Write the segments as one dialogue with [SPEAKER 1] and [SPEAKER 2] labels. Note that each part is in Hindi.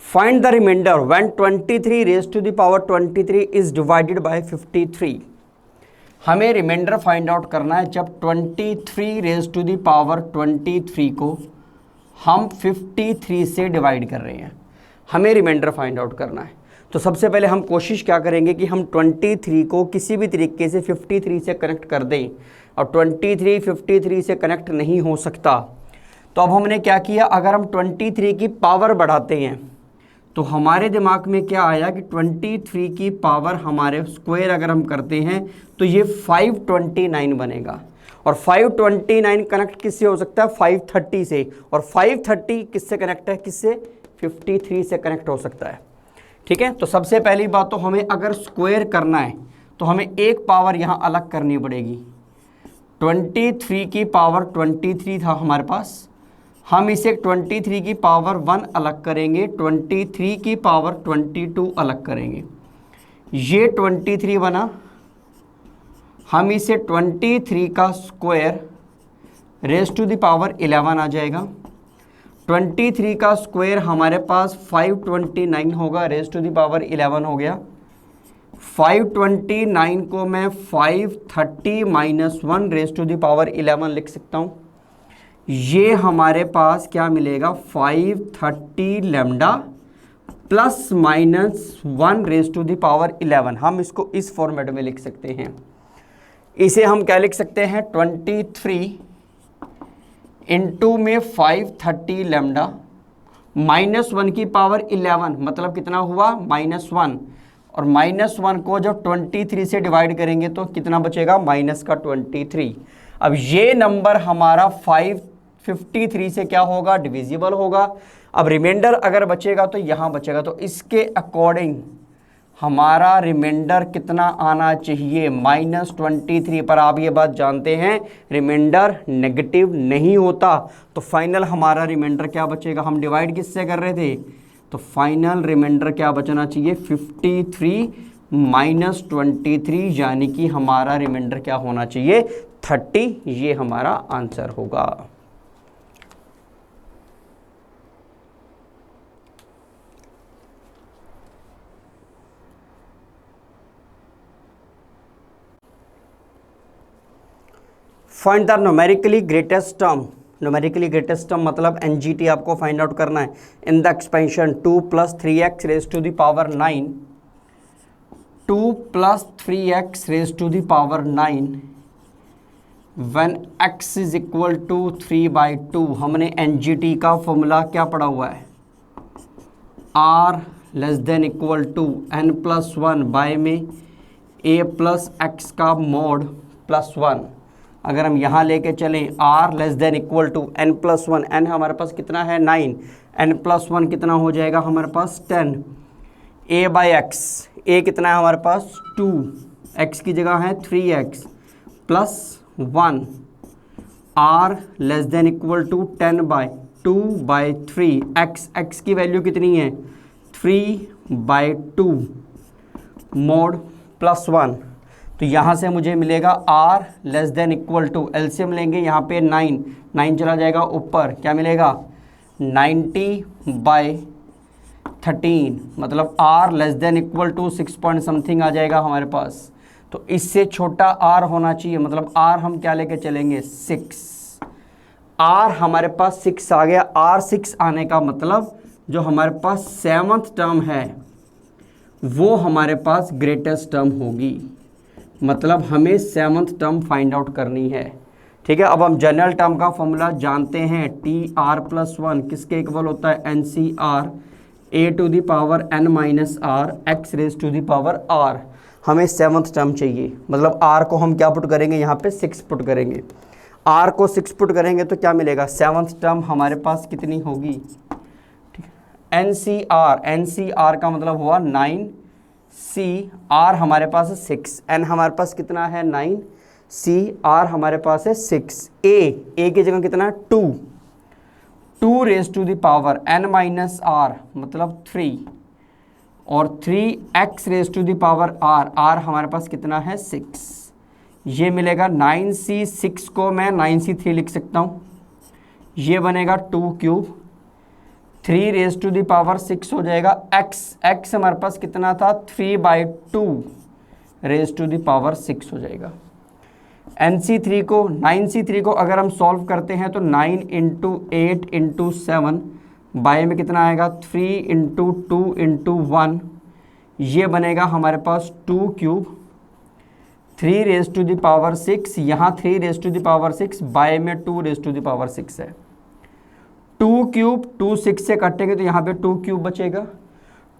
[SPEAKER 1] Find the reminder when 23 raise to the power 23 is divided by 53। हमें रिमाइंडर फाइंड आउट करना है जब 23 रेज टू द पावर 23 को हम 53 से डिवाइड कर रहे हैं, हमें रिमाइंडर फाइंड आउट करना है। तो सबसे पहले हम कोशिश क्या करेंगे कि हम 23 को किसी भी तरीके से 53 से कनेक्ट कर दें, और 23 53 से कनेक्ट नहीं हो सकता। तो अब हमने क्या किया, अगर हम 23 की पावर बढ़ाते हैं तो हमारे दिमाग में क्या आया कि 23 की पावर हमारे स्क्वायर अगर हम करते हैं तो ये 529 बनेगा, और 529 कनेक्ट किससे हो सकता है, 530 से, और 530 किससे कनेक्ट है, किससे, 53 से कनेक्ट हो सकता है। ठीक है, तो सबसे पहली बात तो हमें अगर स्क्वायर करना है तो हमें एक पावर यहाँ अलग करनी पड़ेगी। 23 की पावर 23 था हमारे पास, हम इसे 23 की पावर 1 अलग करेंगे, 23 की पावर 22 अलग करेंगे, ये 23 बना। हम इसे 23 का square raise to the power 11 आ जाएगा। 23 का स्क्वायर हमारे पास 529 होगा, रेज टू द पावर 11 हो गया। 529 को मैं 530 minus 1 raise to the power 11 लिख सकता हूँ। ये हमारे पास क्या मिलेगा, 530 lambda plus minus 1 raise to the power 11। हम इसको इस फॉर्मेट में लिख सकते हैं। इसे हम क्या लिख सकते हैं, 23 इंटू में 530 लैम्डा माइनस 1 की पावर 11, मतलब कितना हुआ, -1, और -1 को जब 23 से डिवाइड करेंगे तो कितना बचेगा, माइनस का 23। अब ये नंबर हमारा 553 से क्या होगा, डिविजिबल होगा। अब रिमाइंडर अगर बचेगा तो यहाँ बचेगा, तो इसके अकॉर्डिंग हमारा रिमाइंडर कितना आना चाहिए, -23। पर आप ये बात जानते हैं रिमाइंडर नेगेटिव नहीं होता, तो फाइनल हमारा रिमाइंडर क्या बचेगा, हम डिवाइड किससे कर रहे थे, तो फाइनल रिमाइंडर क्या बचना चाहिए, 53 माइनस 23, यानी कि हमारा रिमाइंडर क्या होना चाहिए, 30। ये हमारा आंसर होगा। Find the numerically greatest term. Numerically greatest term मतलब एनजीटी आपको फाइंड आउट करना है। In the expansion 2 + 3x raise to the power 9, 2 + 3x raise to the power 9 when x is equal to 3/2। हमने एनजीटी का फॉर्मूला क्या पढ़ा हुआ है, r less than equal to n+1 by में a + x का मोड +1। अगर हम यहाँ लेके चलें r less than equal to n+1, n हमारे पास कितना है, 9, n+1 कितना हो जाएगा हमारे पास 10, a/x, a कितना है हमारे पास 2, x की जगह है 3x +1, r less than equal to 10/2/3, x की वैल्यू कितनी है 3/2 मोड +1। तो यहाँ से मुझे मिलेगा r less than equal to, LCM लेंगे यहाँ पे 9 चला जाएगा ऊपर, क्या मिलेगा 90/13, मतलब r less than equal to 6 point something आ जाएगा हमारे पास। तो इससे छोटा r होना चाहिए, मतलब r हम क्या लेके चलेंगे 6, r हमारे पास 6 आ गया। r 6 आने का मतलब जो हमारे पास 7th टर्म है वो हमारे पास ग्रेटेस्ट टर्म होगी, मतलब हमें 7th टर्म फाइंड आउट करनी है। ठीक है, अब हम जनरल टर्म का फॉर्मूला जानते हैं, TR+1 किसके इक्वल होता है, NCR a to the power n minus r x raise to the power r। हमें 7th टर्म चाहिए, मतलब r को हम क्या पुट करेंगे, यहाँ पे 6 पुट करेंगे। r को 6 पुट करेंगे तो क्या मिलेगा, 7th टर्म हमारे पास कितनी होगी, ठीक है, NCR का मतलब हुआ 9, C R हमारे पास है 6, N हमारे पास कितना है 9, C R हमारे पास है 6, A की जगह कितना 2 raise to the power n minus r मतलब 3, और 3x raise to the power r हमारे पास कितना है 6। ये मिलेगा 9C, 6 को मैं 9C3 लिख सकता हूँ, ये बनेगा 2 cube, 3 raise to the power 6 हो जाएगा। x हमारे पास कितना था 3/2 रेज टू द पावर 6 हो जाएगा।9c3 को अगर हम सॉल्व करते हैं तो 9 इंटू 8 इंटू 7 बाय में कितना आएगा 3 इंटू 2 इंटू 1, ये बनेगा हमारे पास 2 cube 3 raise to the power 6, यहाँ 3 raise to the power 6 by में 2 रेज टू द पावर 6 है। 2 क्यूब 2 6 से कटेंगे तो यहाँ पे 2 क्यूब बचेगा।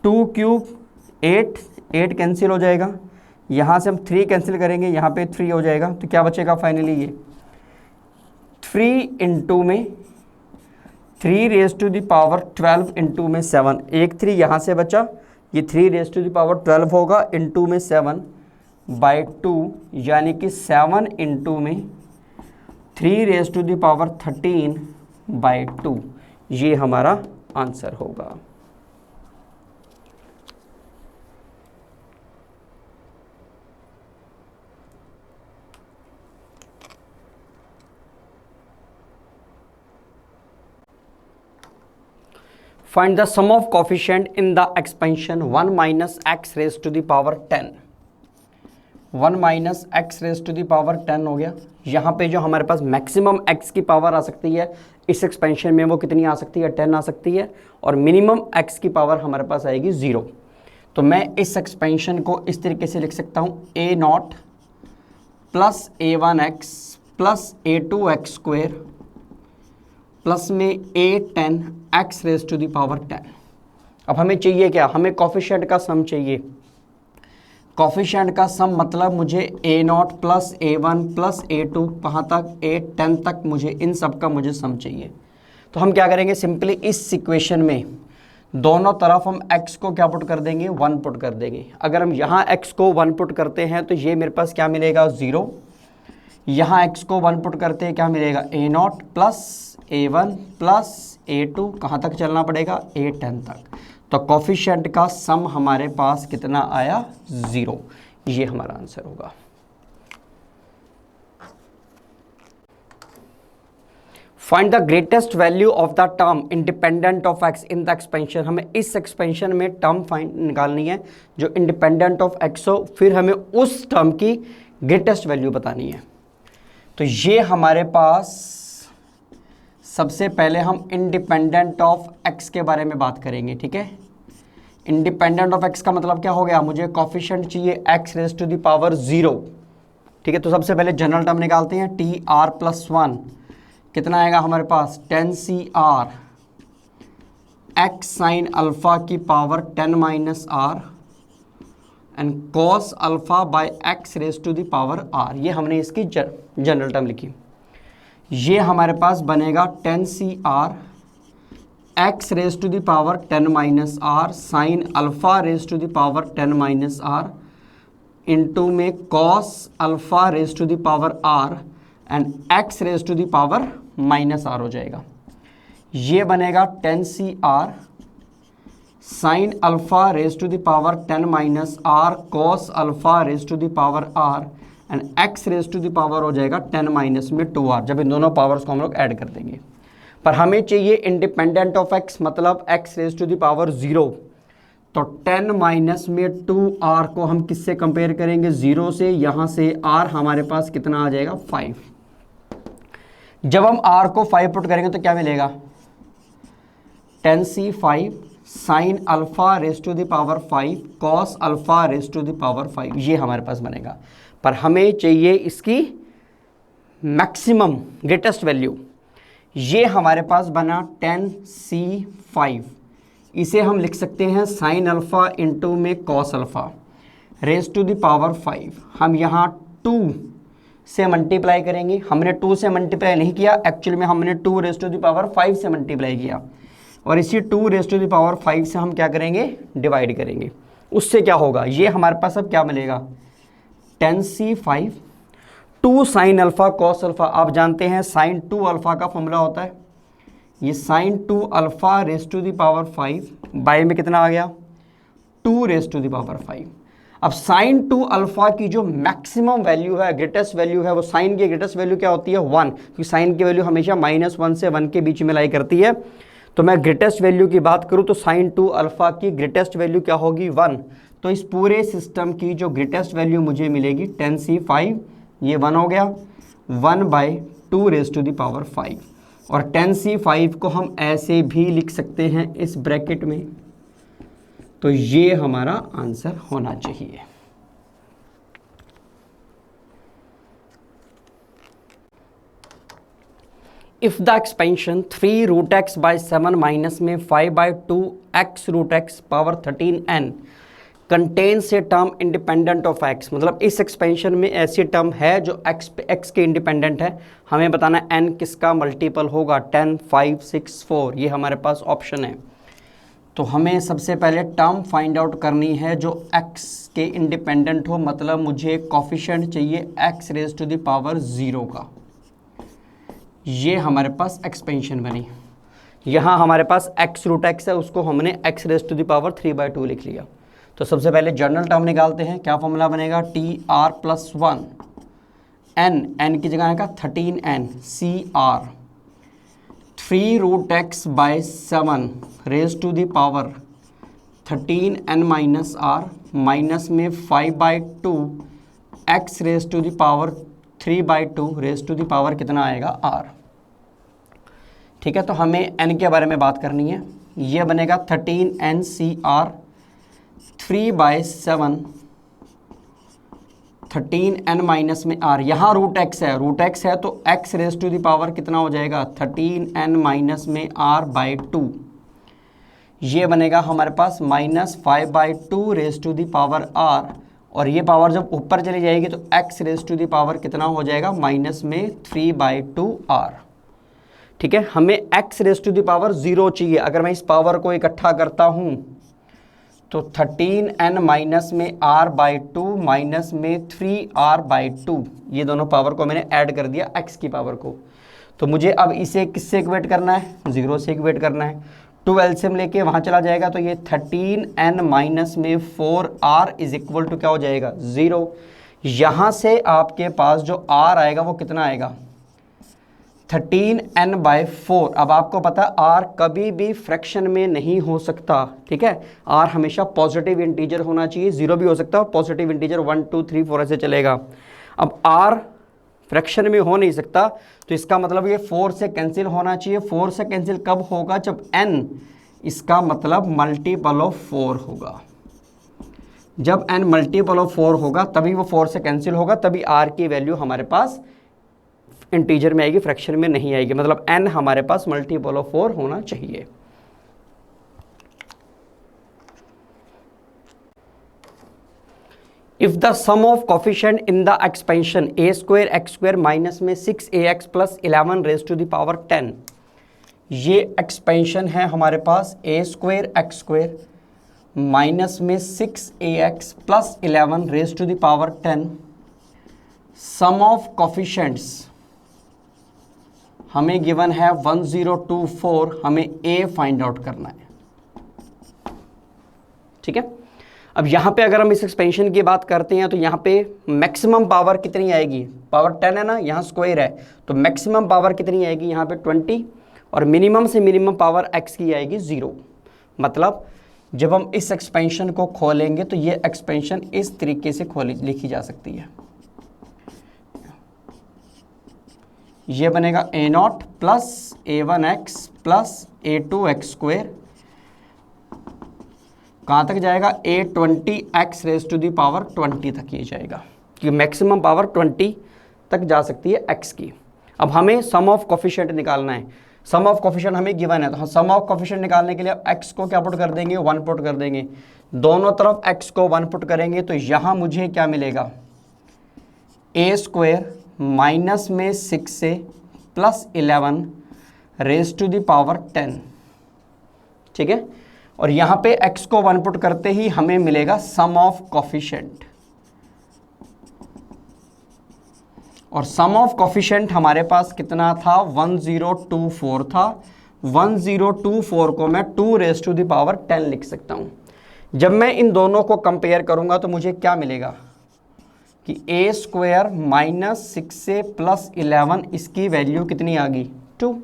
[SPEAKER 1] 2 क्यूब 8 कैंसिल हो जाएगा, यहाँ से हम 3 कैंसिल करेंगे, यहाँ पे 3 हो जाएगा, तो क्या बचेगा फाइनली ये 3 इंटू में 3 raise to the power 12 into में 7, एक 3 यहाँ से बचा, ये 3 रेज टू द पावर 12 होगा इंटू में 7/2, यानी कि 7 इंटू में 3 रेज टू द पावर 13/2, ये हमारा आंसर होगा। Find the sum of coefficient in the expansion 1 minus x raised to the power 10। 1 माइनस x raise to the power 10 हो गया। यहाँ पे जो हमारे पास मैक्सिमम x की पावर आ सकती है इस एक्सपेंशन में वो कितनी आ सकती है 10 आ सकती है, और मिनिमम x की पावर हमारे पास आएगी 0। तो मैं इस एक्सपेंशन को इस तरीके से लिख सकता हूँ a0 plus a1x plus a2x square plus में a10 x raise to the power 10। अब हमें चाहिए क्या, हमें कोफिशिएंट का सम चाहिए। कोफिशिएंट का सम मतलब मुझे a0 plus a1 plus a2 कहाँ तक a10 तक, मुझे इन सब का मुझे सम चाहिए। तो हम क्या करेंगे, सिंपली इस इक्वेशन में दोनों तरफ हम x को क्या पुट कर देंगे 1 पुट कर देंगे। अगर हम यहाँ x को 1 पुट करते हैं तो ये मेरे पास क्या मिलेगा 0, यहाँ x को 1 पुट करते हैं क्या मिलेगा a0 plus a1 plus a2 कहाँ तक चलना पड़ेगा a10 तक। तो कोफिशिएंट का सम हमारे पास कितना आया 0, ये हमारा आंसर होगा। Find the greatest value of the term independent of x in the expansion. हमें इस एक्सपेंशन में टर्म फाइंड निकालनी है जो इंडिपेंडेंट ऑफ x हो, फिर हमें उस टर्म की ग्रेटेस्ट वैल्यू बतानी है। तो ये हमारे पास सबसे पहले हम इंडिपेंडेंट ऑफ x के बारे में बात करेंगे, ठीक है। इंडिपेंडेंट ऑफ x का मतलब क्या हो गया, मुझे कोफिशिएंट चाहिए x raise to the power 0, ठीक है। तो सबसे पहले जनरल टर्म निकालते हैं, टी आर प्लस 1 कितना आएगा हमारे पास 10cr x साइन अल्फा की power 10 minus r and cos alpha by x raise to the power r। ये हमने इसकी जनरल टर्म लिखी। ये हमारे पास बनेगा 10cr x raise to the power 10 minus r sine alpha raise to the power 10 minus r into में cos alpha raise to the power r and x raise to the power minus r हो जाएगा। ये बनेगा 10cr sine alpha raise to the power 10 minus r cos alpha raise to the power r and x raise to the power हो जाएगा 10 माइनस में 2r, जब इन दोनों पावर्स को हम लोग ऐड कर देंगे। पर हमें चाहिए इंडिपेंडेंट ऑफ x मतलब x raise to the power 0। तो 10 माइनस में 2r को हम किससे कंपेयर करेंगे 0 से, यहाँ से r हमारे पास कितना आ जाएगा 5। जब हम r को 5 पुट करेंगे तो क्या मिलेगा 10c5 sine alpha raise to the power 5 cos alpha raise to the power 5, ये हमारे पास बनेगा। पर हमें चाहिए इसकी मैक्सिमम ग्रेटेस्ट वैल्यू, ये हमारे पास बना 10c5। इसे हम लिख सकते हैं साइन अल्फा इंटू में cos alpha raise to the power 5। हम यहाँ 2 से मल्टीप्लाई करेंगे, हमने 2 से मल्टीप्लाई नहीं किया, एक्चुअली में हमने 2 रेज टू द पावर 5 से मल्टीप्लाई किया, और इसी 2 रेज टू द पावर 5 से हम क्या करेंगे डिवाइड करेंगे। उससे क्या होगा, ये हमारे पास अब क्या मिलेगा 10c5 2 sine alpha cos alpha. आप जानते हैं साइन 2 अल्फा का फॉर्मूला होता है, ये sine 2 alpha raise to the power 5 by में कितना आ गया 2 रेज टू द पावर 5। अब साइन 2 अल्फा की जो मैक्सिमम वैल्यू है, ग्रेटेस्ट वैल्यू है, वो साइन की ग्रेटेस्ट वैल्यू क्या होती है 1, क्योंकि साइन की वैल्यू हमेशा -1 से 1 के बीच में लाई करती है। तो मैं ग्रेटेस्ट वैल्यू की बात करूं तो sin 2 अल्फा की ग्रेटेस्ट वैल्यू क्या होगी 1। तो इस पूरे सिस्टम की जो ग्रेटेस्ट वैल्यू मुझे मिलेगी 10c5, ये 1 हो गया, 1/2 रेज़ टू द पावर 5। और 10c5 को हम ऐसे भी लिख सकते हैं इस ब्रैकेट में। तो ये हमारा आंसर होना चाहिए। If the expansion 3 root x by 7 minus में 5/2 x root x power 13n contains a term independent of x, मतलब इस एक्सपेंशन में ऐसी टर्म है जो एक्स के इंडिपेंडेंट है। हमें बताना n किसका मल्टीपल होगा, 10, 5, 6, 4, ये हमारे पास ऑप्शन है। तो हमें सबसे पहले टर्म फाइंड आउट करनी है जो x के इंडिपेंडेंट हो, मतलब मुझे कोफिशिएंट चाहिए x raise to the power 0 का। ये हमारे पास एक्सपेंशन बनी। यहाँ हमारे पास x रूट एक्स है, उसको हमने x raise to the power 3/2 लिख लिया। तो सबसे पहले जनरल टर्म निकालते हैं। क्या फॉर्मूला बनेगा, TR+1 n की जगह आएगा 13n CR 3 root x by 7 raise to the power 13n minus r minus में 5/2 x raise to the power 3/2 raise to the power कितना आएगा r। ठीक है, तो हमें n के बारे में बात करनी है। ये बनेगा 13n CR 3/7 13n माइनस में r, यहाँ रूट एक्स है तो x raise to the power कितना हो जाएगा 13n माइनस में r/2। ये बनेगा हमारे पास -5/2 raise to the power r, और ये पावर जब ऊपर चली जाएगी तो x raise to the power कितना हो जाएगा माइनस में 3/2r। ठीक है, हमें x raise to the power 0 चाहिए। अगर मैं इस पावर को इकट्ठा करता हूँ तो 13n माइनस में r/2 माइनस में 3r/2, ये दोनों पावर को मैंने ऐड कर दिया x की पावर को। तो मुझे अब इसे किससे इक्वेट करना है, 0 से इक्वेट करना है। 2 एलसीएम लेके वहाँ चला जाएगा तो ये 13n माइनस में 4r इज इक्वल टू क्या हो जाएगा 0। यहाँ से आपके पास जो r आएगा वो कितना आएगा 13n/4। अब आपको पता r कभी भी फ्रैक्शन में नहीं हो सकता। ठीक है, r हमेशा पॉजिटिव इंटीजर होना चाहिए, 0 भी हो सकता है और पॉजिटिव इंटीजर 1, 2, 3, 4 ऐसे चलेगा। अब r फ्रैक्शन में हो नहीं सकता तो इसका मतलब ये 4 से कैंसिल होना चाहिए। 4 से कैंसिल कब होगा, जब n इसका मतलब मल्टीपल ऑफ 4 होगा। जब n मल्टीपल ऑफ 4 होगा तभी वो 4 से कैंसिल होगा, तभी r की वैल्यू हमारे पास इंटीजर में आएगी, फ्रैक्शन में नहीं आएगी। मतलब n हमारे पास मल्टीपल ऑफ 4 होना चाहिए। If the sum of coefficient in the expansion a² x² minus में 6ax plus 11 raise to the power 10, ये एक्सपेंशन है हमारे पास a² x² माइनस में 6ax plus 11 raise to the power 10। Sum of coefficients हमें गिवन है 1024, हमें a फाइंड आउट करना है। ठीक है, अब यहाँ पे अगर हम इस एक्सपेंशन की बात करते हैं तो यहाँ पे मैक्सिमम पावर कितनी आएगी, पावर 10 है ना, यहाँ स्क्वायर है तो मैक्सिमम पावर कितनी आएगी यहाँ पे 20, और मिनिमम से मिनिमम पावर x की आएगी 0। मतलब जब हम इस एक्सपेंशन को खोलेंगे तो ये एक्सपेंशन इस तरीके से लिखी जा सकती है। ये बनेगा a0 plus a1x plus a2x², कहाँ तक जाएगा a20x rays to the power 20 तक ये जाएगा, कि मैक्सिमम पावर 20 तक जा सकती है x की। अब हमें सम ऑफ कोफिशिएंट निकालना है। सम ऑफ कोफिशिएंट हमें गिवन है तो सम ऑफ कोफिशिएंट निकालने के लिए x को क्या पुट कर देंगे, 1 पुट कर देंगे। दोनों तरफ x को 1 पुट करेंगे तो यहाँ मुझे क्या मिलेगा, a² माइनस में 6 से plus 11 raise to the power 10। ठीक है, और यहाँ पे x को 1 पुट करते ही हमें मिलेगा सम ऑफ कोफिशिएंट, और सम ऑफ कोफिशिएंट हमारे पास कितना था 1024 था। 1024 को मैं 2 रेज़ टू द पावर 10 लिख सकता हूँ। जब मैं इन दोनों को कंपेयर करूँगा तो मुझे क्या मिलेगा कि a² माइनस 6 से प्लस 11 इसकी वैल्यू कितनी आ गई 2।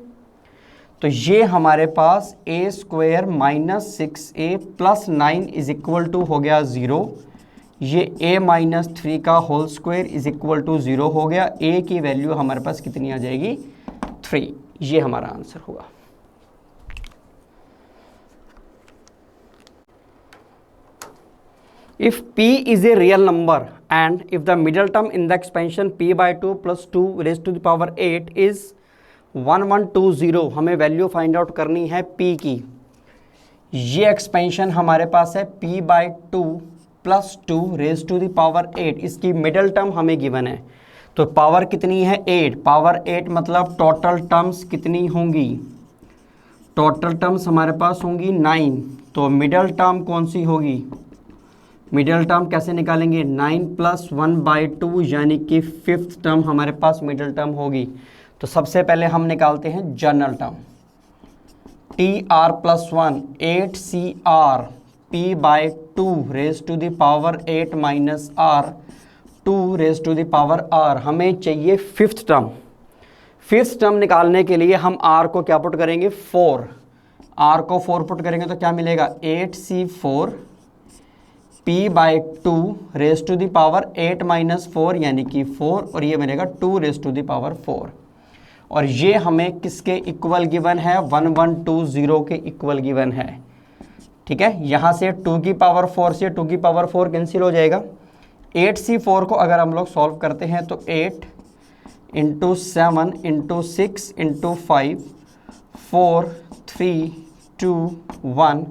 [SPEAKER 1] तो ये हमारे पास a square minus 6a plus 9 is equal to हो गया 0। ये a माइनस 3 का whole square is equal to 0 हो गया। a की वैल्यू हमारे पास कितनी आ जाएगी 3। ये हमारा आंसर होगा। If p is a real number and if the middle term in the expansion p by 2 plus 2 raised to the power 8 is 1120, हमें वैल्यू फाइंड आउट करनी है p की। ये एक्सपेंशन हमारे पास है p by 2 plus 2 raise to the power 8, इसकी मिडल टर्म हमें गिवन है। तो पावर कितनी है 8, पावर 8 मतलब टोटल टर्म्स कितनी होंगी, टोटल टर्म्स हमारे पास होंगी 9। तो मिडल टर्म कौन सी होगी, मिडल टर्म कैसे निकालेंगे 9 प्लस 1 बाई 2 यानी कि फिफ्थ टर्म हमारे पास मिडल टर्म होगी। तो सबसे पहले हम निकालते हैं general term, t r plus 1 8CR p by 2 raise to the power 8 minus r 2 raise to the power r। हमें चाहिए फिफ्थ टर्म। फिफ्थ टर्म निकालने के लिए हम r को क्या पुट करेंगे 4, r को 4 पुट करेंगे तो क्या मिलेगा 8C4 p by 2 raise to the power 8 minus 4 यानी कि 4, और ये मिलेगा 2 रेज टू द पावर 4। और ये हमें किसके इक्वल गिवन है 1120 के इक्वल गिवन है। ठीक है, यहाँ से 2 की पावर 4 से 2 की पावर 4 कैंसिल हो जाएगा। 8C4 को अगर हम लोग सॉल्व करते हैं तो 8 इंटू 7 इंटू 6 इंटू 5 4 3 2 1,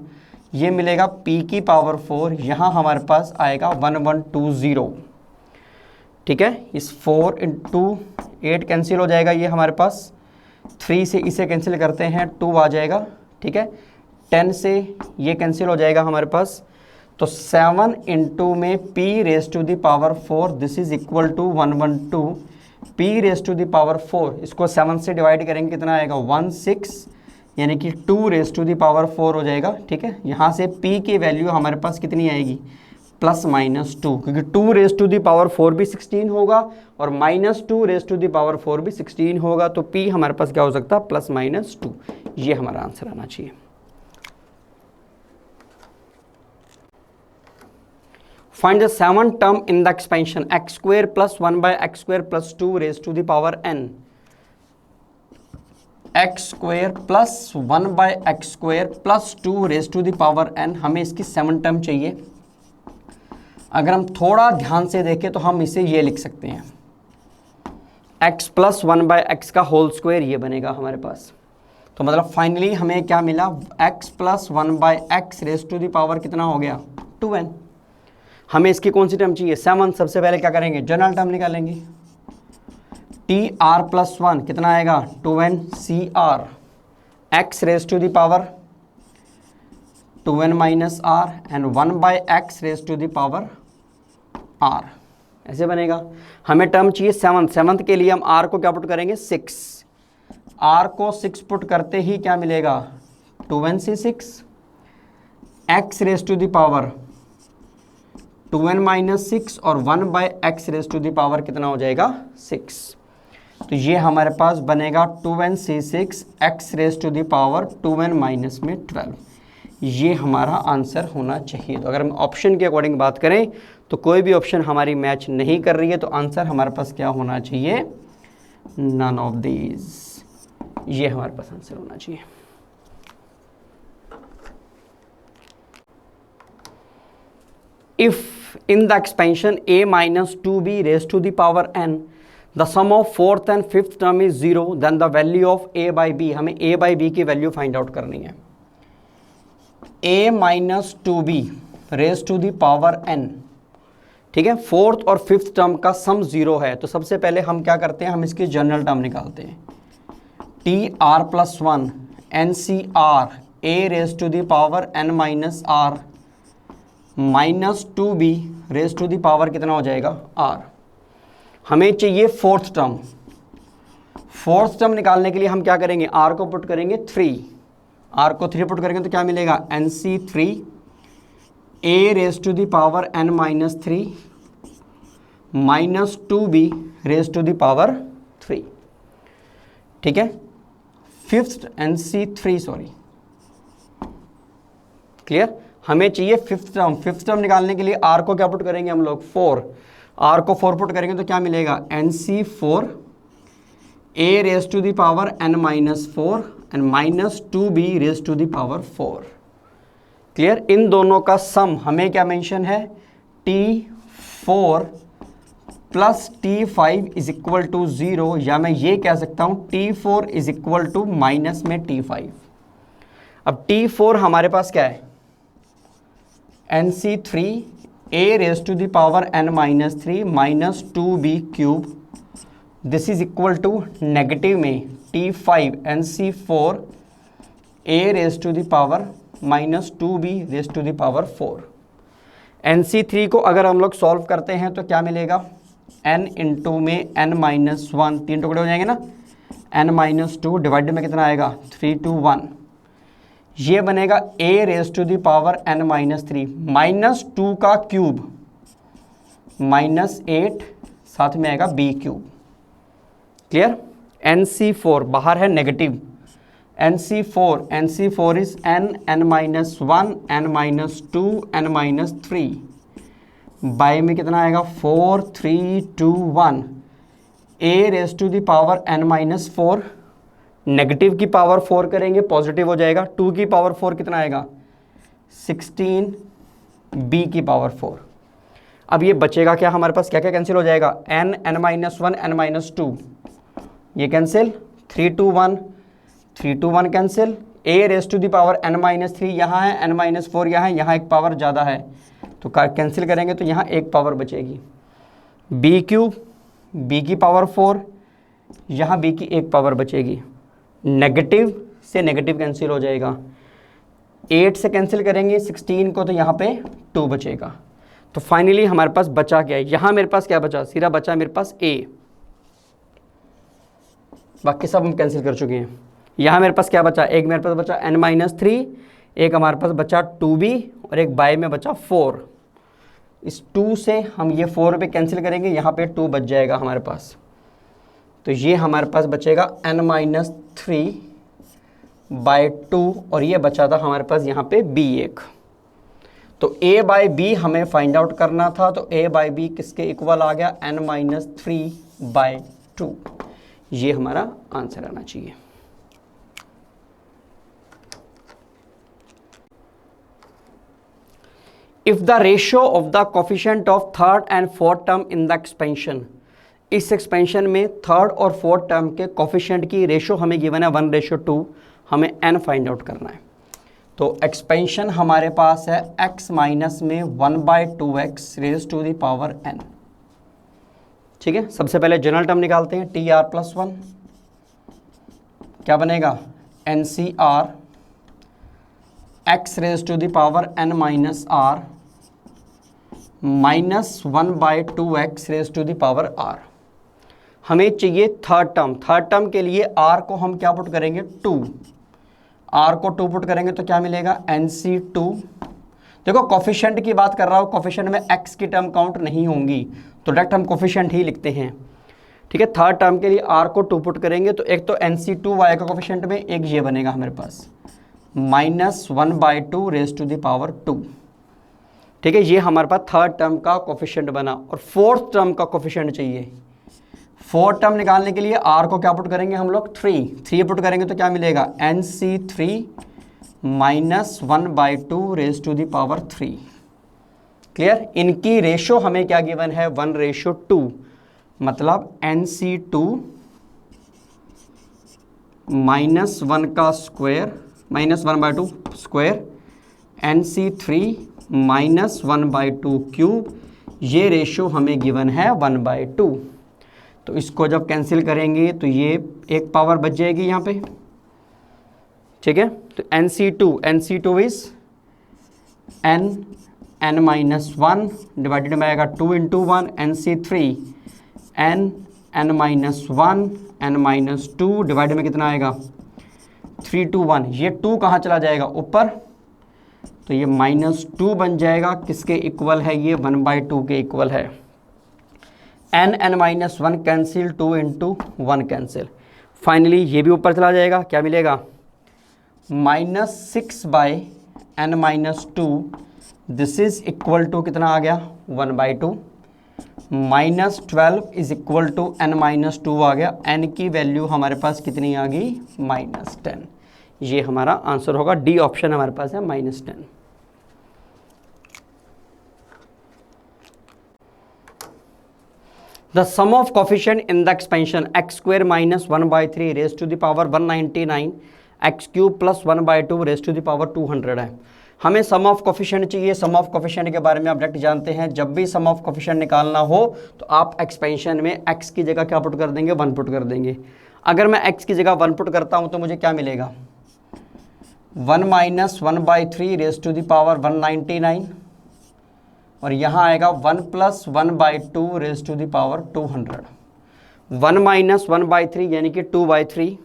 [SPEAKER 1] ये मिलेगा p की पावर 4, यहाँ हमारे पास आएगा 1120। ठीक है, इस 4 इंटू 8 कैंसिल हो जाएगा, ये हमारे पास 3 से इसे कैंसिल करते हैं 2 आ जाएगा। ठीक है, 10 से ये कैंसिल हो जाएगा हमारे पास। तो 7 इंटू में p raise to the power 4 this is equal to 112 p raise to the power 4, इसको 7 से डिवाइड करेंगे कितना आएगा 16 यानी कि 2 रेज टू द पावर 4 हो जाएगा। ठीक है, यहाँ से p की वैल्यू हमारे पास कितनी आएगी प्लस माइनस 2, क्योंकि 2 रेज टू द पावर 4 भी 16 होगा और minus 2 raise to the power 4 भी 16 होगा। तो p हमारे पास क्या हो सकता है प्लस माइनस 2, ये हमारा आंसर आना चाहिए। Find the seventh term in the expansion x square plus 1 by x square plus 2 raised to the power n। x square plus 1 by x square plus 2 raised to the power n, हमें इसकी 7 टर्म चाहिए। अगर हम थोड़ा ध्यान से देखें तो हम इसे ये लिख सकते हैं x प्लस 1 बाय एक्स का होल स्क्वायर, ये बनेगा हमारे पास। तो मतलब फाइनली हमें क्या मिला x plus 1 by x raise to the power कितना हो गया 2n। हमें इसकी कौन सी टर्म चाहिए 7। सबसे पहले क्या करेंगे जनरल टर्म निकालेंगे, टी आर प्लस 1 कितना आएगा 2nCR x raise to the power 2n minus r and 1 by x raise to the power r, ऐसे बनेगा। हमें टर्म चाहिए 7 के लिए हम r को क्या पुट करेंगे 6, r को 6 पुट करते ही क्या मिलेगा 2nC6 x raise to the power 2n minus 6 और 1 by x raise to the power कितना हो जाएगा 6। तो ये हमारे पास बनेगा 2nC6 x raise to the power 2n minus में 12, ये हमारा आंसर होना चाहिए। तो अगर हम ऑप्शन के अकॉर्डिंग बात करें तो कोई भी ऑप्शन हमारी मैच नहीं कर रही है, तो आंसर हमारे पास क्या होना चाहिए नन ऑफ दीज, ये हमारे पास आंसर होना चाहिए। If in the expansion a minus 2b raised to the power n, the sum of fourth and fifth term is 0, then the value of a by b, हमें a by b की वैल्यू फाइंड आउट करनी है। a minus 2b raise to the power n, ठीक है, फोर्थ और फिफ्थ टर्म का सम 0 है। तो सबसे पहले हम क्या करते हैं, हम इसकी जनरल टर्म निकालते हैं, t r plus 1 NCR a raise to the power n minus r minus 2b raise to the power कितना हो जाएगा r। हमें चाहिए फोर्थ टर्म। फोर्थ टर्म निकालने के लिए हम क्या करेंगे, r को पुट करेंगे 3, r को 3 पुट करेंगे तो क्या मिलेगा NC3 a raise to the power n minus 3 minus 2b raise to the power 3। ठीक है, फिफ्थ NC3 सॉरी, क्लियर। हमें चाहिए फिफ्थ टर्म निकालने के लिए R को क्या पुट करेंगे हम लोग 4, R को 4 पुट करेंगे तो क्या मिलेगा NC4 A raise to the power n-4 and -2B raise to the power 4, clear. इन दोनों का सम हमें क्या मेंशन है T4 plus T5 is equal to 0, या मैं ये कह सकता हूं T4 is equal to minus में T5। अब T4 हमारे पास क्या है NC3 A raise to the power n-3 -2B cube, this is equal to negative में T5 NC4 A raise to the power -2B raise to the power 4। NC3 को अगर हम लोग सॉल्व करते हैं तो क्या मिलेगा n इंटू में n-1, 3 टुकड़े हो जाएंगे ना, n-2 डिवाइड में कितना आएगा 3 to 1, ये बनेगा A raise to the power n-3 -2 का क्यूब -8, साथ में आएगा B क्यूब, क्लियर। NC4 बाहर है negative, NC4 is n-1 n-2 n-3, bye में कितना आएगा 4 3 2 1, A raise to the power n-4, negative की पावर 4 करेंगे पॉजिटिव हो जाएगा, 2 की पावर 4 कितना आएगा 16, B की पावर 4। अब ये बचेगा क्या हमारे पास, क्या क्या कैंसिल हो जाएगा n-1 n-2, ये cancel, 3 to 1 3 to 1 cancel, A raise to the power n-3 यहाँ है, n-4 यहाँ है, यहाँ एक पावर ज़्यादा है तो कैंसिल करेंगे तो यहाँ एक पावर बचेगी, B क्यूब, B की पावर 4, यहाँ B की एक पावर बचेगी, नेगेटिव से नेगेटिव कैंसिल हो जाएगा, 8 से कैंसिल करेंगे 16 को तो यहाँ पे 2 बचेगा। तो फाइनली हमारे पास बचा क्या है, यहाँ मेरे पास क्या बचा, सीधा बचा मेरे पास A, बाकी सब हम कैंसिल कर चुके हैं। यहाँ मेरे पास क्या बचा, एक मेरे पास बचा n-3, एक हमारे पास बचा 2B और एक बाय में बचा 4। इस 2 से हम ये 4 पे कैंसिल करेंगे, यहाँ पे 2 बच जाएगा हमारे पास, तो ये हमारे पास बचेगा n-3 बाय 2 और ये बचा था हमारे पास यहाँ पे B एक। तो A बाय B हमें फाइंड आउट करना था, तो A बाय B किसके इक्वल आ गया n-3 बाय 2, ये हमारा आंसर आना चाहिए। If the ratio of the coefficient of third and fourth term in the expansion, इस एक्सपेंशन में थर्ड और फोर्थ टर्म के कोफिशिएंट की रेशो हमें गिवन है 1:2, हमें n फाइंड आउट करना है। तो एक्सपेंशन हमारे पास है x माइनस में 1/2x raise to the power n, ठीक है। सबसे पहले जनरल टर्म निकालते हैं, TR+1 क्या बनेगा NCR x raise to the power n minus r minus 1/2x raise to the power r। हमें चाहिए थर्ड टर्म के लिए r को हम क्या पुट करेंगे 2, r को 2 पुट करेंगे तो क्या मिलेगा NC2। देखो कोफिशिएंट की बात कर रहा हूँ, कोफिशिएंट में x की टर्म काउंट नहीं होंगी तो डायरेक्ट हम कोफिशिएंट ही लिखते हैं, ठीक है। थर्ड टर्म के लिए r को 2 पुट करेंगे तो एक तो NC2 आएगा कोफिशिएंट में, एक ये बनेगा हमारे पास -1/2 रेज टू द पावर 2, ठीक है। ये हमारे पास थर्ड टर्म का कोफिशिएंट बना। और फोर्थ टर्म का कोफिशिएंट चाहिए, फोर्थ टर्म निकालने के लिए r को क्या पुट करेंगे हम लोग 3 पुट करेंगे तो क्या मिलेगा NC3 -1/2 raise to the power 3, clear. इनकी रेशो हमें क्या गिवन है 1:2, मतलब NC2 -1 का स्क्वायर -1/2 स्क्वायर, NC3 -1/2 क्यूब, ये रेशो हमें गिवन है 1/2। तो इसको जब कैंसिल करेंगे तो ये एक पावर बच जाएगी यहाँ पे, ठीक है। तो NC2 इज n-1 डिवाइडेड में आएगा 2 × 1, NC3 n-1 n-2 डिवाइड में कितना आएगा 3 to 1, ये 2 कहाँ चला जाएगा ऊपर, तो ये -2 बन जाएगा, किसके इक्वल है ये 1/2 के इक्वल है। n-1 कैंसिल, 2 × 1 कैंसिल, फाइनली ये भी ऊपर चला जाएगा, क्या मिलेगा -6/n-2, this is equal to कितना आ गया 1/2, -12 इज इक्वल टू n-2 आ गया, n की वैल्यू हमारे पास कितनी आ गई -10। ये हमारा आंसर होगा, डी ऑप्शन हमारे पास है -10। The sum of coefficient in the expansion x square minus 1/3 raised to the power 199 x cube plus 1/2 raised to the power 200 है। हमें सम ऑफ कोफिशिएंट चाहिए। सम ऑफ कोफिशिएंट के बारे में आप डायरेक्ट जानते हैं, जब भी सम ऑफ कोफिशिएंट निकालना हो तो आप एक्सपेंशन में x की जगह क्या पुट कर देंगे 1 पुट कर देंगे। अगर मैं x की जगह 1 पुट करता हूं तो मुझे क्या मिलेगा 1 - 1/3 रेज टू द पावर 199 और यहाँ आएगा 1 + 1/2 रेज टू द पावर 200। 1 - 1/3 यानी कि 2/3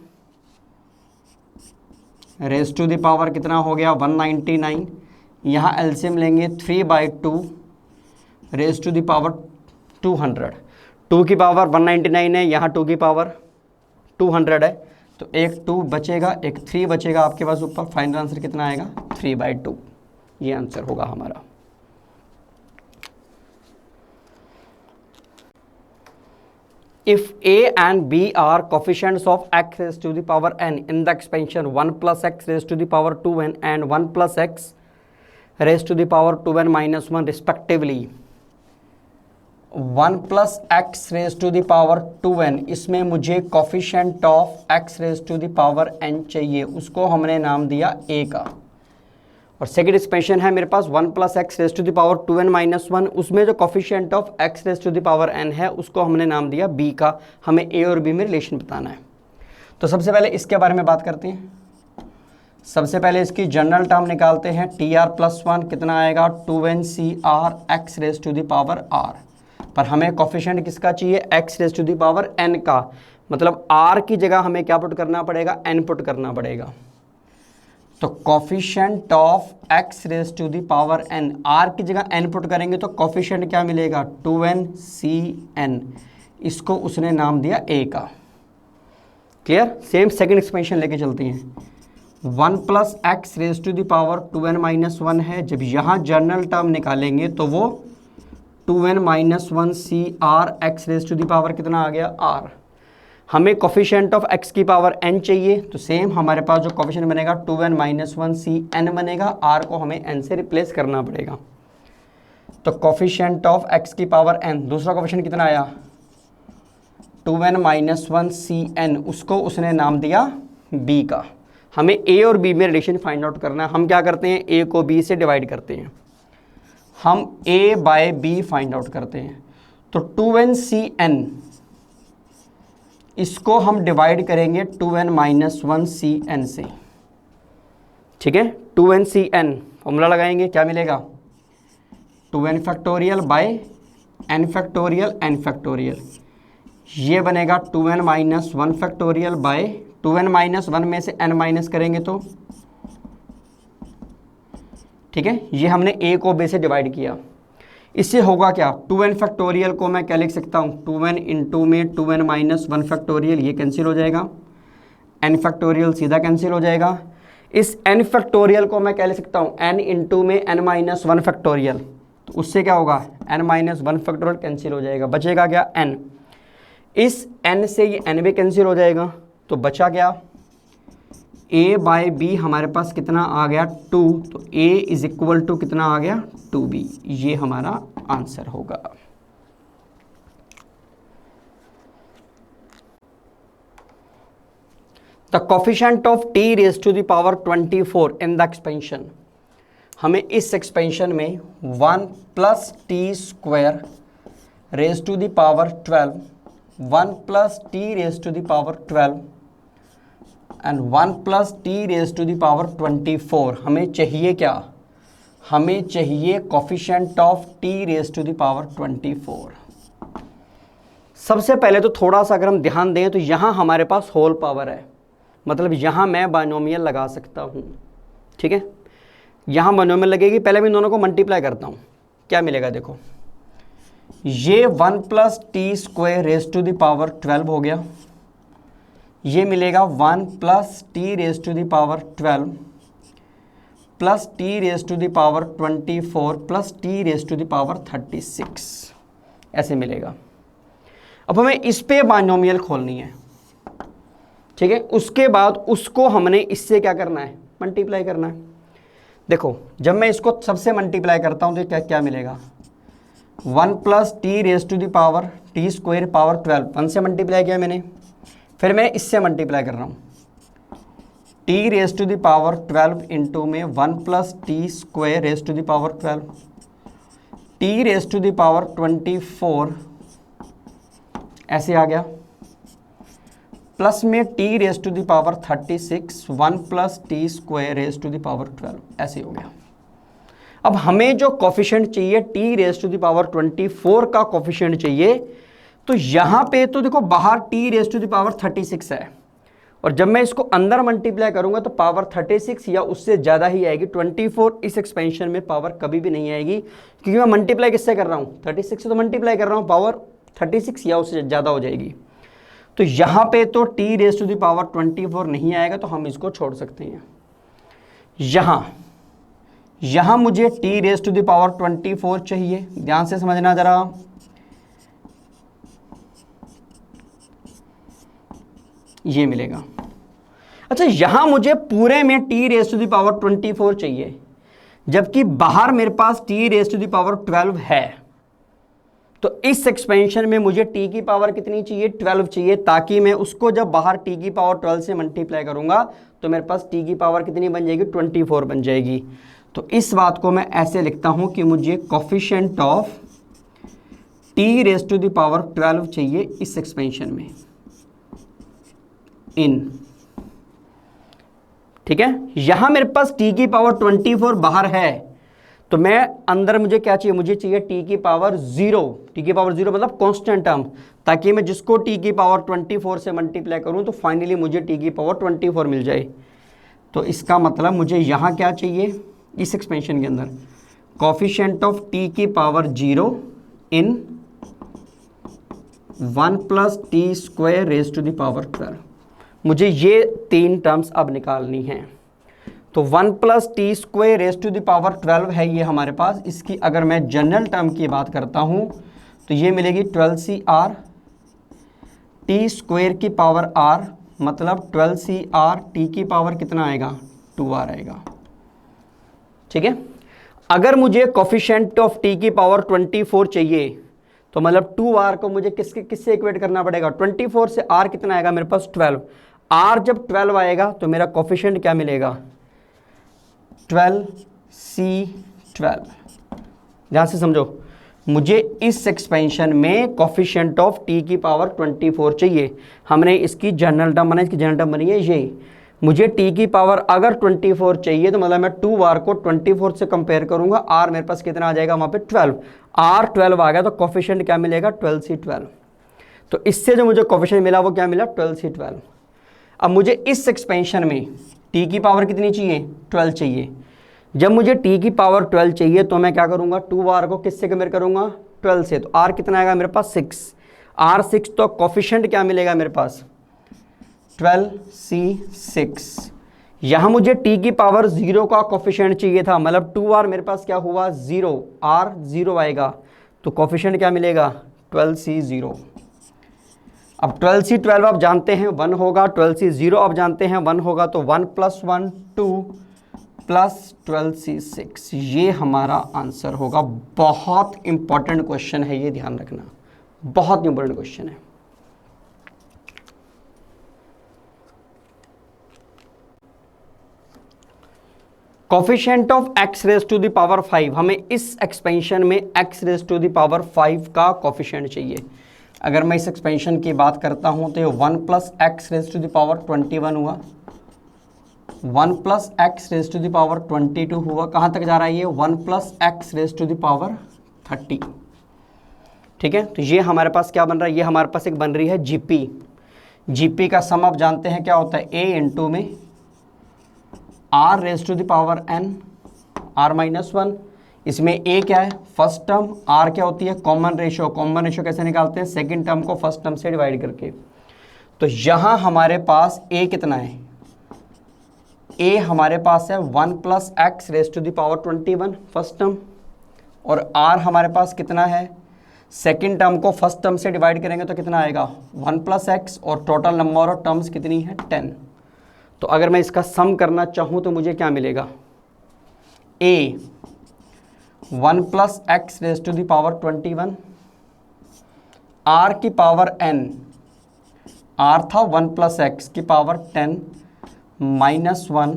[SPEAKER 1] रेज टू द पावर कितना हो गया 199। यहाँ एलसीएम लेंगे 3/2 रेज टू द पावर 200। 2 की पावर 199 है, यहाँ 2 की पावर 200 है, तो एक 2 बचेगा, एक 3 बचेगा आपके पास ऊपर। फाइनल आंसर कितना आएगा 3/2। ये आंसर होगा हमारा। If a and b are coefficients of x raised to the power n in the expansion 1 + x raised to the power 2n and 1 + x raised to the power 2n - 1 respectively, 1 + x raised to the power 2n, इसमें मुझे coefficient of x raised to the power n चाहिए, उसको हमने नाम दिया a का। और सेकेंड एक्सपेंशन है मेरे पास 1 + x raise to the power 2n - 1, उसमें जो coefficient of x raise to the power n है उसको हमने नाम दिया b का। हमें a और b में रिलेशन बताना है। तो सबसे पहले इसके बारे में बात करते हैं। सबसे पहले इसकी जनरल टर्म निकालते हैं, tr + 1 कितना आएगा 2ncr x raise to the power r, पर हमें कोफिशिएंट किसका चाहिए x raise to the power n का, मतलब r की जगह हमें क्या पुट करना पड़ेगा n पुट करना पड़ेगा। तो coefficient of x raise to the power n, r की जगह n पुट करेंगे तो कोफिशिएंट क्या मिलेगा 2ncn, इसको उसने नाम दिया a का। क्लियर। सेम सेकंड एक्सपेंशन लेके चलते हैं। 1 + x raise to the power 2n - 1 है, जब यहाँ जनरल टर्म निकालेंगे तो वो 2n - 1cr x raise to the power कितना आ गया r। हमें कोफिशिएंट ऑफ x की पावर n चाहिए, तो सेम हमारे पास जो कोफिशिएंट बनेगा 2n - 1cn बनेगा, r को हमें n से रिप्लेस करना पड़ेगा। तो कोफिशिएंट ऑफ x की पावर n, दूसरा कोफिशिएंट कितना आया 2n - 1cn, उसको उसने नाम दिया b का। हमें a और b में रिलेशन फाइंड आउट करना है। हम क्या करते हैं a को b से डिवाइड करते हैं, हम a/b फाइंड आउट करते हैं। तो 2ncn इसको हम डिवाइड करेंगे 2n - 1cn से, ठीक है। 2ncn फॉर्मूला लगाएंगे, क्या मिलेगा 2n factorial by n factorial n factorial, ये बनेगा 2n - 1 फैक्टोरियल बाय 2n - 1 में से n माइनस करेंगे तो, ठीक है। ये हमने a को b से डिवाइड किया। इससे होगा क्या 2n फैक्टोरियल को मैं क्या लिख सकता हूँ 2n इंटू में 2n - 1 फैक्टोरियल, ये कैंसिल हो जाएगा, n फैक्टोरियल सीधा कैंसिल हो जाएगा। इस n फैक्टोरियल को मैं क्या लिख सकता हूँ n इंटू में n - 1 फैक्टोरियल, तो उससे क्या होगा n - 1 फैक्टोरियल कैंसिल हो जाएगा, बचेगा क्या n। इस n से ये n भी कैंसिल हो जाएगा, तो बचा क्या a/b हमारे पास कितना आ गया 2, तो a इज इक्वल टू कितना आ गया 2b, ये हमारा आंसर होगा। The coefficient of t raise to the power 24 in the expansion, हमें इस एक्सपेंशन में 1 + t² raise to the power 12, 1 + t raise to the power 12 and 1 + t raise to the power 24, हमें चाहिए क्या, हमें चाहिए coefficient of t raise to the power 24। सबसे पहले तो थोड़ा सा अगर हम ध्यान दें तो यहाँ हमारे पास होल पावर है, मतलब यहाँ मैं बाइनोमियल लगा सकता हूँ, ठीक है। यहाँ बाइनोमियल लगेगी, पहले मैं इन दोनों को मल्टीप्लाई करता हूँ, क्या मिलेगा देखो, ये 1 + t² raise to the power 12 हो गया, ये मिलेगा 1 plus t raise to the power 12 plus t raise to the power 24 plus t raise to the power 36 ऐसे मिलेगा। अब हमें इस पे बाइनोमियल खोलनी है, ठीक है। उसके बाद उसको हमने इससे क्या करना है, मल्टीप्लाई करना है। देखो जब मैं इसको सबसे मल्टीप्लाई करता हूँ तो क्या क्या मिलेगा, 1 plus t raise to the power t square power 12, 1 से मल्टीप्लाई किया मैंने, फिर मैं इससे मल्टीप्लाई कर रहा हूँ t raise to the power 12 into में 1 plus t square raise to the power 12 t raise to the power 24 ऐसे आ गया, प्लस में T raise to the power 36 1 plus t square raise to the power 12 ऐसे हो गया। अब हमें जो कोफिशिएंट चाहिए t raise to the power 24 का कोफिशिएंट चाहिए, तो यहाँ पे तो देखो बाहर t raise to the power 36 है, और जब मैं इसको अंदर मल्टीप्लाई करूंगा तो पावर 36 या उससे ज़्यादा ही आएगी। 24 इस एक्सपेंशन में पावर कभी भी नहीं आएगी, क्योंकि मैं मल्टीप्लाई किससे कर रहा हूँ, 36 से तो मल्टीप्लाई कर रहा हूँ, पावर 36 या उससे ज़्यादा हो जाएगी। तो यहाँ पे तो t raise to the power 24 नहीं आएगा, तो हम इसको छोड़ सकते हैं। यहाँ मुझे t raise to the power 24 चाहिए, ध्यान से समझना जरा। ये मिलेगा। अच्छा यहाँ मुझे पूरे में T raise to the power 24 चाहिए, जबकि बाहर मेरे पास T raise to the power 12 है। तो इस एक्सपेंशन में मुझे टी की पावर कितनी चाहिए, 12 चाहिए, ताकि मैं उसको जब बाहर टी की पावर 12 से मल्टीप्लाई करूंगा तो मेरे पास टी की पावर कितनी बन जाएगी, 24 बन जाएगी। तो इस बात को मैं ऐसे लिखता हूं कि मुझे coefficient of t raise to the power 12 चाहिए इस एक्सपेंशन में इन, ठीक है। यहां मेरे पास टी की पावर 24 बाहर है, तो मैं अंदर मुझे क्या चाहिए, मुझे चाहिए टी की पावर 0, टी की पावर 0 मतलब कांस्टेंट टर्म, ताकि मैं जिसको टी की पावर 24 से मल्टीप्लाई करूं तो फाइनली मुझे टी की पावर 24 मिल जाए। तो इसका मतलब मुझे यहाँ क्या चाहिए, इस एक्सपेंशन के अंदर कोफिशिएंट ऑफ टी की power 0 in 1 plus t square raise to the power 12। मुझे ये 3 टर्म्स अब निकालनी हैं। तो 1 plus t square raise to the power 12 है ये हमारे पास। इसकी अगर मैं जनरल टर्म की बात करता हूँ तो ये मिलेगी 12CR टी स्क्वायर की पावर R, मतलब 12CR टी की पावर कितना आएगा, 2R आएगा, ठीक है। अगर मुझे कोफिशिएंट ऑफ टी की पावर 24 चाहिए तो मतलब 2R को मुझे किससे इक्वेट करना पड़ेगा, 24 से R कितना आएगा मेरे पास 12। R जब 12 आएगा तो मेरा कोफिशिएंट क्या मिलेगा, 12C12। ध्यान से समझो, मुझे इस एक्सपेंशन में कोफिशिएंट ऑफ टी की पावर 24 चाहिए। हमने इसकी जनरल टर्म बनाई, इसकी जनरल टर्म बनी है ये। मुझे टी की पावर अगर 24 चाहिए तो मतलब मैं 2R को 24 से कंपेयर करूंगा, R मेरे पास कितना आ जाएगा वहाँ पे 12। R 12 आ गया तो कोफिशिएंट क्या मिलेगा, 12C12। तो इससे जो मुझे कोफिशिएंट मिला वो क्या मिला, 12C12। अब मुझे इस एक्सपेंशन में टी की पावर कितनी चाहिए, 12 चाहिए। जब मुझे टी की पावर 12 चाहिए तो मैं क्या करूंगा, 2R को किससे कंपेयर करूंगा, 12 से। तो R कितना आएगा मेरे पास 6, R 6, तो कोफिशिएंट क्या मिलेगा मेरे पास, 12C6। यहाँ मुझे टी की पावर 0 का कोफिशिएंट चाहिए था, मतलब 2R मेरे पास क्या हुआ 0, R 0 आएगा तो कोफिशिएंट क्या मिलेगा, 12C0। अब 12C12 आप जानते हैं 1 होगा, 12C0 आप जानते हैं 1 होगा, तो 1 + 1 2 प्लस 12C6, ये हमारा आंसर होगा। बहुत इंपॉर्टेंट क्वेश्चन है ये, ध्यान रखना, बहुत इंपॉर्टेंट क्वेश्चन है। Coefficient of x raise to the power 5, हमें इस एक्सपेंशन में x raise to the power 5 का कोफिशिएंट चाहिए। अगर मैं इस एक्सपेंशन की बात करता हूं तो ये 1 plus x raise to the power 21 हुआ, 1 plus x raise to the power 22 हुआ। कहाँ तक जा रहा है ये, 1 plus x raise to the power 30, ठीक है। तो ये हमारे पास क्या बन रहा है, ये हमारे पास एक बन रही है जीपी। जीपी का सम आप जानते हैं क्या होता है, a इंटू में r raise to the power n, r-1। इसमें a क्या है, फर्स्ट टर्म, r क्या होती है, कॉमन रेशियो। कॉमन रेशियो कैसे निकालते हैं, सेकंड टर्म को फर्स्ट टर्म से डिवाइड करके। तो यहाँ हमारे पास a कितना है, a हमारे पास है 1 plus x raise to the power 21 first term, और r हमारे पास कितना है, सेकेंड टर्म को फर्स्ट टर्म से डिवाइड करेंगे तो कितना आएगा 1 प्लस एक्स, और टोटल नंबर ऑफ टर्म्स कितनी है 10। तो अगर मैं इसका सम करना चाहूँ तो मुझे क्या मिलेगा, a 1 plus x raise to the power 21, r की पावर n, r था 1 प्लस एक्स की power 10 minus 1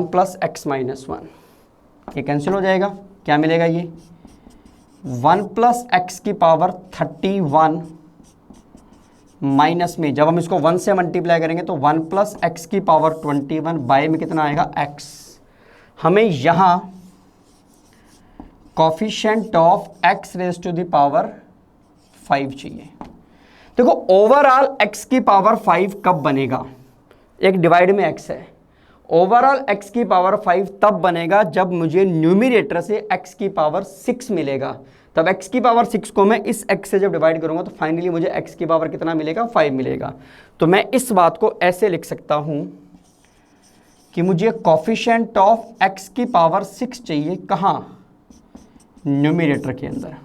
[SPEAKER 1] plus x minus 1, ये कैंसिल हो जाएगा, क्या मिलेगा ये 1 प्लस एक्स की पावर 31 माइनस में, जब हम इसको 1 से मल्टीप्लाई करेंगे तो 1 प्लस एक्स की पावर 21 बाय में कितना आएगा x। हमें यहाँ coefficient of x raise to the power 5 चाहिए। देखो ओवरऑल x की पावर 5 कब बनेगा, एक डिवाइड में x है, ओवरऑल x की पावर 5 तब बनेगा जब मुझे न्यूमरेटर से x की पावर 6 मिलेगा, तब x की पावर 6 को मैं इस x से जब डिवाइड करूंगा तो फाइनली मुझे x की पावर कितना मिलेगा, 5 मिलेगा। तो मैं इस बात को ऐसे लिख सकता हूं कि मुझे कॉफिशिएंट ऑफ x की पावर 6 चाहिए, कहां, न्यूमरेटर के अंदर।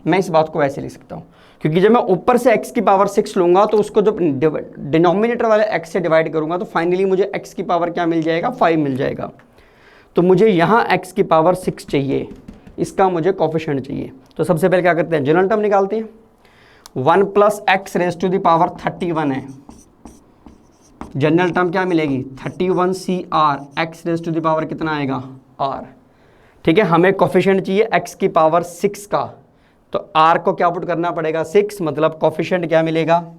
[SPEAKER 1] मैं इस बात को ऐसे लिख सकता हूं क्योंकि जब मैं ऊपर से x की पावर 6 लूंगा तो उसको जब डिनोमिनेटर वाले x से डिवाइड करूंगा तो फाइनली मुझे x की पावर क्या मिल जाएगा, 5 मिल जाएगा। तो मुझे यहाँ x की पावर 6 चाहिए, इसका मुझे कॉफिशिएंट चाहिए। तो सबसे पहले क्या करते हैं, जनरल टर्म निकालते हैं। 1 plus x raise to the power 31 है, जनरल टर्म क्या मिलेगी 31 CR, x raise to the power कितना आएगा r, ठीक है। हमें कॉफिशिएंट चाहिए x की पावर 6 का, तो r को क्या पुट करना पड़ेगा 6, मतलब कॉफिशिएंट क्या मिलेगा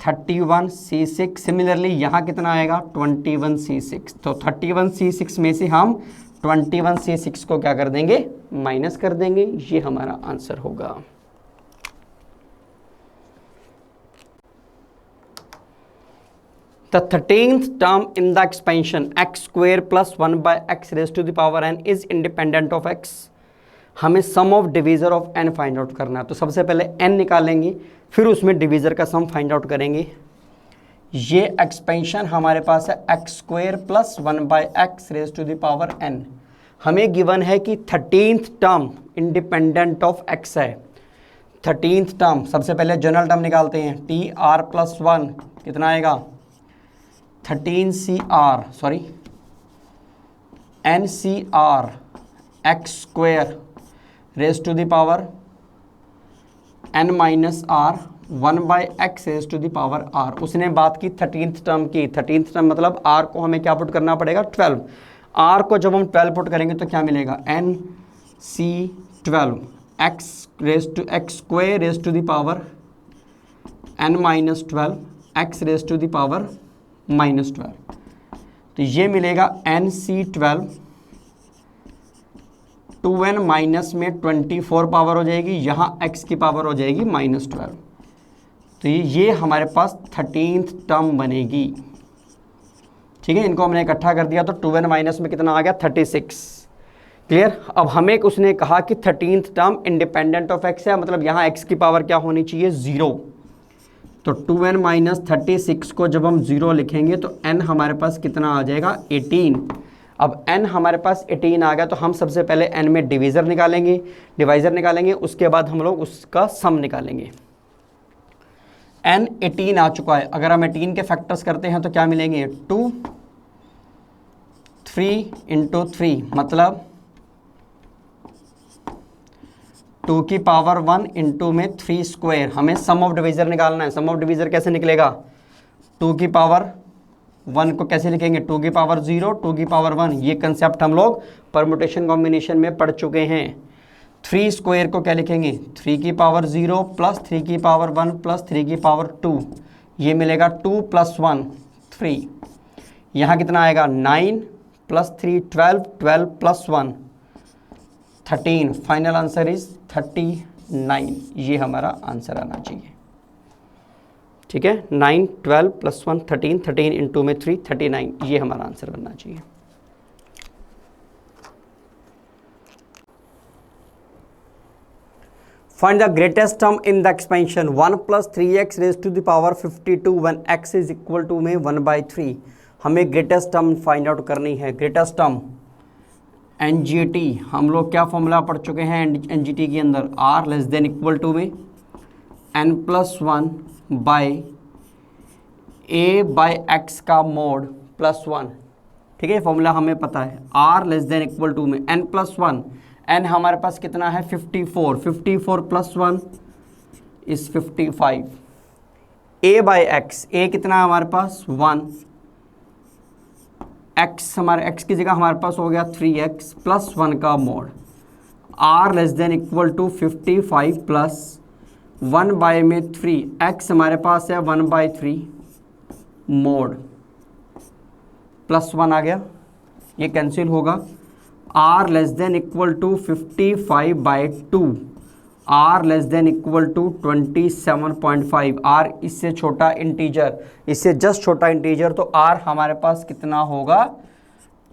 [SPEAKER 1] 31C6। सिमिलरली यहाँ कितना आएगा 21C6, तो 31C6 में से हम 21C6 को क्या कर देंगे, माइनस कर देंगे, ये हमारा आंसर होगा। The 13th term in the expansion x square plus 1 by x raised to the power n is independent of x। हमें sum of divisor of n find out करना है, तो सबसे पहले n निकालेंगे, फिर उसमें डिवीज़र का सम फाइंड आउट करेंगे। ये एक्सपेंशन हमारे पास है x square plus 1 by x raise to the power n। हमें गिवन है कि 13th term independent of x है। 13th टर्म सबसे पहले जनरल टर्म निकालते हैं, टी आर प्लस 1 कितना आएगा 13CR, sorry NCR x square raise to the power n minus r 1 by x raise to the power r। उसने बात की 13th टर्म की, 13th टर्म मतलब r को हमें क्या पुट करना पड़ेगा 12, r को जब हम 12 पुट करेंगे तो क्या मिलेगा NC12 x raise to x square raise to the power n minus 12 x raise to the power -12। तो ये मिलेगा NC12, 2n माइनस में 24 पावर हो जाएगी, यहाँ x की पावर हो जाएगी -12। तो ये हमारे पास 13th टर्म बनेगी, ठीक है। इनको हमने इकट्ठा कर दिया तो 2n माइनस में कितना आ गया 36, क्लियर। अब हमें उसने कहा कि 13th term independent of x है, मतलब यहाँ x की पावर क्या होनी चाहिए 0। तो 2n माइनस 36 को जब हम 0 लिखेंगे तो n हमारे पास कितना आ जाएगा 18। अब n हमारे पास 18 आ गया तो हम सबसे पहले n में डिवाइज़र निकालेंगे, उसके बाद हम लोग उसका सम निकालेंगे। n 18 आ चुका है, अगर हम 18 के फैक्टर्स करते हैं तो क्या मिलेंगे 2 3 इंटू 3, मतलब 2 की पावर 1 इंटू में 3 स्क्वायर। हमें सम ऑफ डिवीज़र निकालना है। सम ऑफ डिवीज़र कैसे निकलेगा, 2 की पावर 1 को कैसे लिखेंगे 2 की पावर 0, 2 की पावर 1। ये कंसेप्ट हम लोग परमुटेशन कॉम्बिनेशन में पढ़ चुके हैं। 3 स्क्वायर को क्या लिखेंगे 3 की पावर 0 प्लस 3 की पावर 1 प्लस 3 की पावर 2, ये मिलेगा 2 प्लस 1 3। यहाँ कितना आएगा 9 plus 3 12, 12 plus 1 13। Final answer is 39, ये हमारा आंसर आना चाहिए, ठीक है। 9 12 प्लस 1 13, 13 इंटू में 3 39, ये हमारा आंसर बनना चाहिए। Find the greatest term in the expansion 1 + 3x raise to the power 52 when x is equal to में 1/3। हमें ग्रेटेस्ट टर्म फाइंड आउट करनी है। ग्रेटेस्ट टर्म NGT, हम लोग क्या फॉर्मूला पढ़ चुके हैं NGT के अंदर, r less than equal to में n+1 बाय a/x का मोड +1। ठीक है, फॉर्मूला हमें पता है। r less than equal to में n+1, n हमारे पास कितना है 54, 54 + 1 इज 55। a/x, a कितना है हमारे पास 1, x हमारे x की जगह हमारे पास हो गया 3x + 1 का mod. r less than equal to 55 plus 1/3, x हमारे पास है 1/3 मोड +1 आ गया, ये कैंसिल होगा। r less than equal to 55/2, r less than equal to 27.5। r इससे छोटा इंटीजर, इससे जस्ट छोटा इंटीजर, तो r हमारे पास कितना होगा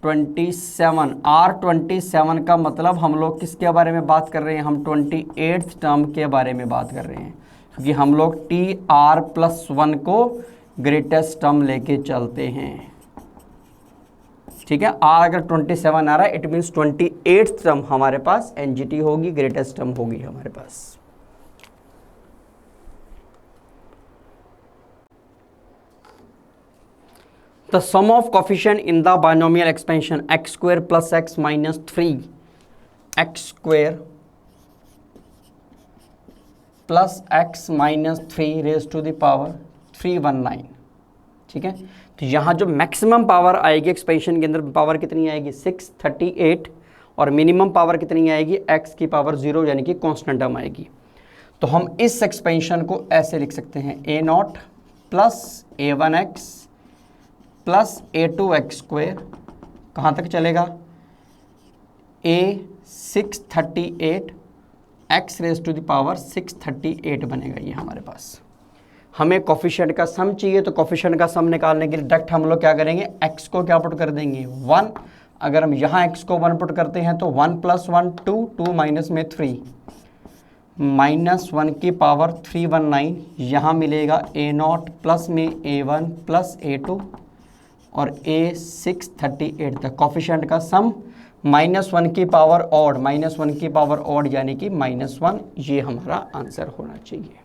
[SPEAKER 1] 27। r 27 का मतलब हम लोग किसके बारे में बात कर रहे हैं, हम 28th टर्म के बारे में बात कर रहे हैं, क्योंकि हम लोग TR+1 को ग्रेटेस्ट टर्म लेके चलते हैं। ठीक है, r अगर 27 आ रहा है इट मीन्स 28th टर्म हमारे पास NGT होगी, ग्रेटेस्ट टर्म होगी हमारे पास। The sum of coefficient in the binomial expansion x² + x - 3, x² + x - 3 raise to the power 319। ठीक है, तो यहाँ जो मैक्सिमम पावर आएगी एक्सपेंशन के अंदर, पावर कितनी आएगी 638, और मिनिमम पावर कितनी आएगी x की पावर 0, यानी कि कांस्टेंट टर्म आएगी। तो हम इस एक्सपेंशन को ऐसे लिख सकते हैं a0 + a1x + a2x², कहाँ तक चलेगा a638, x raise to the power 638 बनेगा ये हमारे पास। हमें कोफिशिएंट का सम चाहिए, तो कोफिशिएंट का सम निकालने के लिए डायरेक्ट हम लोग क्या करेंगे, x को क्या पुट कर देंगे 1। अगर हम यहाँ x को 1 पुट करते हैं तो 1 + 1 2, 2 माइनस में 3, -1 की पावर 319। यहाँ मिलेगा a0 प्लस में a1 + a2 और a638 तक। कोफिशिएंट का सम -1 की पावर ऑड, -1 की पावर ऑड यानी कि -1, ये हमारा आंसर होना चाहिए।